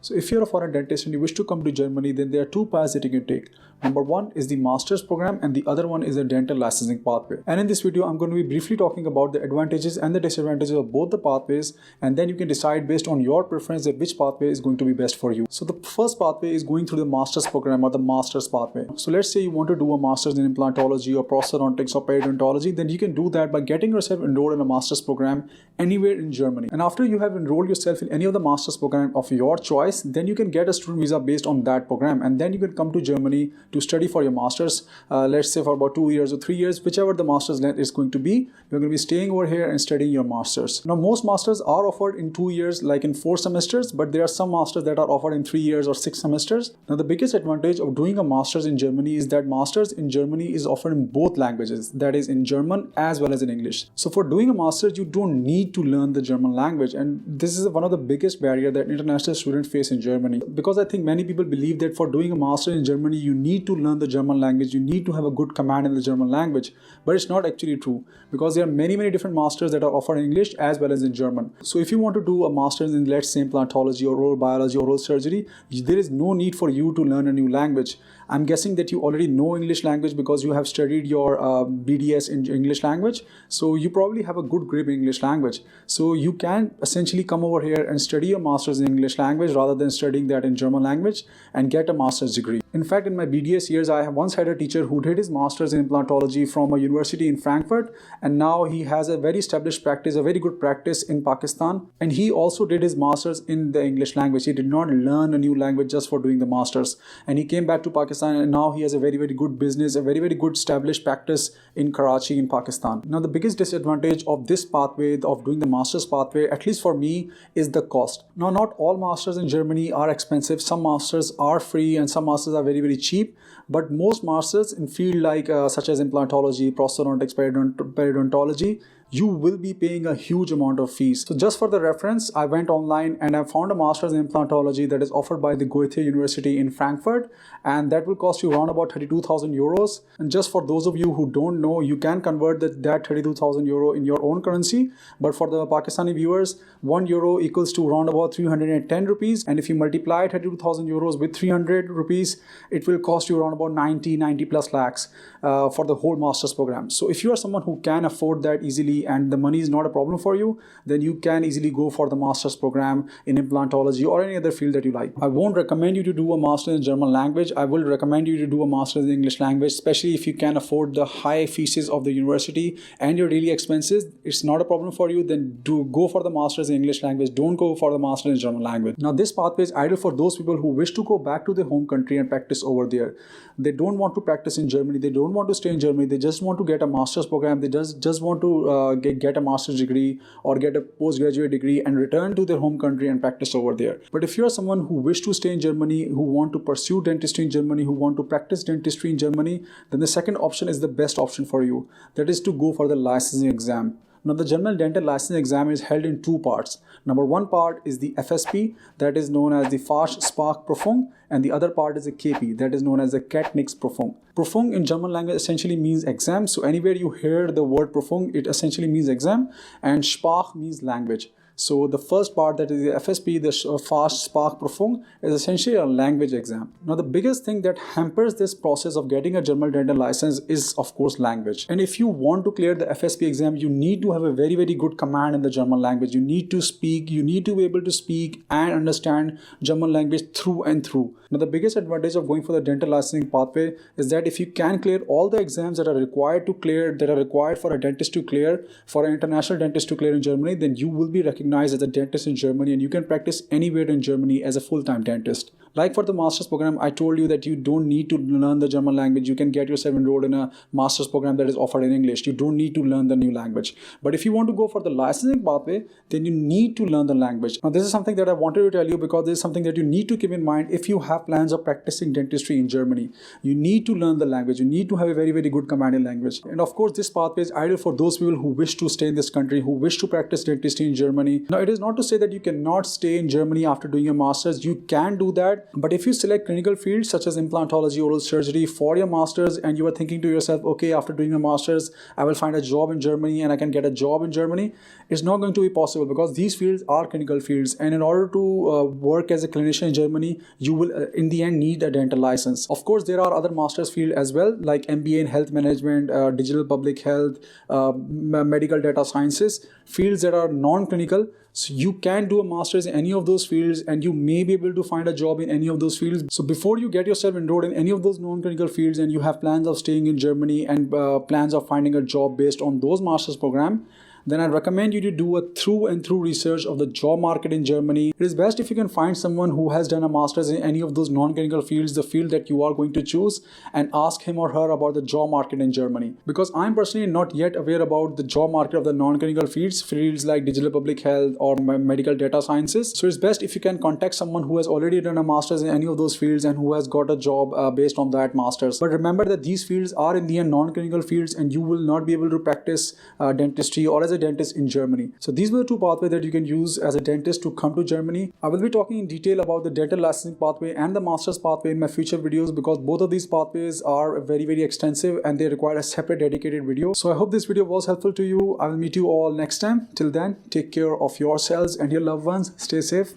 So if you're a foreign dentist and you wish to come to Germany, then there are two paths that you can take. Number one is the master's program and the other one is a dental licensing pathway. And in this video, I'm going to be briefly talking about the advantages and the disadvantages of both the pathways, and then you can decide based on your preference that which pathway is going to be best for you. So the first pathway is going through the master's program or the master's pathway. So let's say you want to do a master's in implantology or prosthodontics or periodontology, then you can do that by getting yourself enrolled in a master's program anywhere in Germany. And after you have enrolled yourself in any of the master's program of your choice, then you can get a student visa based on that program, and then you can come to Germany to study for your master's, let's say for about 2 years or 3 years, whichever the master's length is going to be. You're going to be staying over here and studying your master's. Now most masters are offered in 2 years, like in 4 semesters, but there are some masters that are offered in 3 years or 6 semesters. Now the biggest advantage of doing a master's in Germany is that master's in Germany is offered in both languages, that is in German as well as in English. So for doing a master's, you don't need to learn the German language, and this is one of the biggest barriers that international students face in Germany, because I think many people believe that for doing a master's in Germany, you need to learn the German language, you need to have a good command in the German language, but it's not actually true, because there are many different masters that are offered in English as well as in German. So if you want to do a master's in, let's say, implantology or oral biology or oral surgery, there is no need for you to learn a new language. I'm guessing that you already know English language because you have studied your BDS in English language, so you probably have a good grip in English language. So you can essentially come over here and study your master's in English language rather than studying that in German language and get a master's degree. In fact, in my BDS years, I have once had a teacher who did his master's in implantology from a university in Frankfurt, and now he has a very established practice, a very good practice in Pakistan, and he also did his master's in the English language. He did not learn a new language just for doing the master's, and he came back to Pakistan, and now he has a very good business, a very good established practice in Karachi in Pakistan. Now the biggest disadvantage of this pathway, of doing the master's pathway, at least for me, is the cost. Now not all masters in Germany are expensive. Some masters are free and some masters are very cheap, but most masters in field like such as implantology, prosthodontics, periodontology, you will be paying a huge amount of fees. So just for the reference, I went online and I found a master's in implantology that is offered by the Goethe University in Frankfurt, and that will cost you around about 32,000 euros. And just for those of you who don't know, you can convert that 32,000 euro in your own currency, but for the Pakistani viewers, 1 euro equals to around about 310 rupees, and if you multiply 32,000 euros with 300 rupees, it will cost you around about 90 plus lakhs for the whole master's program. So if you are someone who can afford that easily and the money is not a problem for you, then you can easily go for the master's program in implantology or any other field that you like. I won't recommend you to do a master's in German language. I will recommend you to do a master's in English language, especially if you can afford the high fees of the university and your daily expenses. It's not a problem for you, then do go for the master's in English language. Don't go for the master's in German language. Now this pathway is ideal for those people who wish to go back to their home country and practice over there. They don't want to practice in Germany, they don't want to stay in Germany, they just want to get a master's program, they just want to get a master's degree or get a postgraduate degree and return to their home country and practice over there. But if you are someone who wish to stay in Germany, who want to pursue dentistry in Germany, who want to practice dentistry in Germany, then the second option is the best option for you. That is to go for the licensing exam. Now the German dental licensing exam is held in 2 parts. Number 1 part is the FSP, that is known as the Fach-Sprachprüfung, and the other part is the KP, that is known as the Kenntnisprüfung. Prüfung in German language essentially means exam, so anywhere you hear the word Prüfung, it essentially means exam, and Sprach means language. So the first part, that is the FSP, the Fach-Sprachprüfung, is essentially a language exam. Now the biggest thing that hampers this process of getting a German dental license is of course language. And if you want to clear the FSP exam, you need to have a very good command in the German language. You need to be able to speak and understand German language through and through. Now the biggest advantage of going for the dental licensing pathway is that if you can clear all the exams that are required to clear, that are required for a dentist to clear, for an international dentist to clear in Germany, then you will be recognized as a dentist in Germany and you can practice anywhere in Germany as a full-time dentist. Like for the master's program, I told you that you don't need to learn the German language. You can get yourself enrolled in a master's program that is offered in English. You don't need to learn the new language. But if you want to go for the licensing pathway, then you need to learn the language. Now this is something that I wanted to tell you because this is something that you need to keep in mind if you have plans of practicing dentistry in Germany. You need to learn the language. You need to have a very good command in language. And of course, this pathway is ideal for those people who wish to stay in this country, who wish to practice dentistry in Germany. Now it is not to say that you cannot stay in Germany after doing a master's. You can do that, But if you select clinical fields such as implantology, oral surgery for your masters, and you are thinking to yourself, okay, after doing my masters, I will find a job in Germany and I can get a job in Germany, it's not going to be possible because these fields are clinical fields. And in order to work as a clinician in Germany, you will in the end need a dental license. Of course, there are other master's field as well, like MBA in health management, digital public health, medical data sciences, fields that are non-clinical. So you can do a master's in any of those fields and you may be able to find a job in any of those fields. So before you get yourself enrolled in any of those non-clinical fields and you have plans of staying in Germany and plans of finding a job based on those master's program, then I recommend you to do a through and through research of the job market in Germany. It is best if you can find someone who has done a master's in any of those non-clinical fields, the field that you are going to choose, and ask him or her about the job market in Germany. Because I'm personally not yet aware about the job market of the non-clinical fields like digital public health or medical data sciences. So it's best if you can contact someone who has already done a master's in any of those fields and who has got a job based on that master's. But remember that these fields are in the end non-clinical fields and you will not be able to practice dentistry or as a dentist in Germany. So these were the two pathways that you can use as a dentist to come to Germany. I will be talking in detail about the dental licensing pathway and the master's pathway in my future videos because both of these pathways are very extensive and they require a separate dedicated video. So I hope this video was helpful to you. I will meet you all next time. Till then, take care of yourselves and your loved ones. Stay safe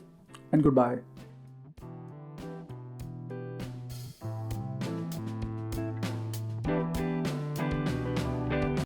and goodbye.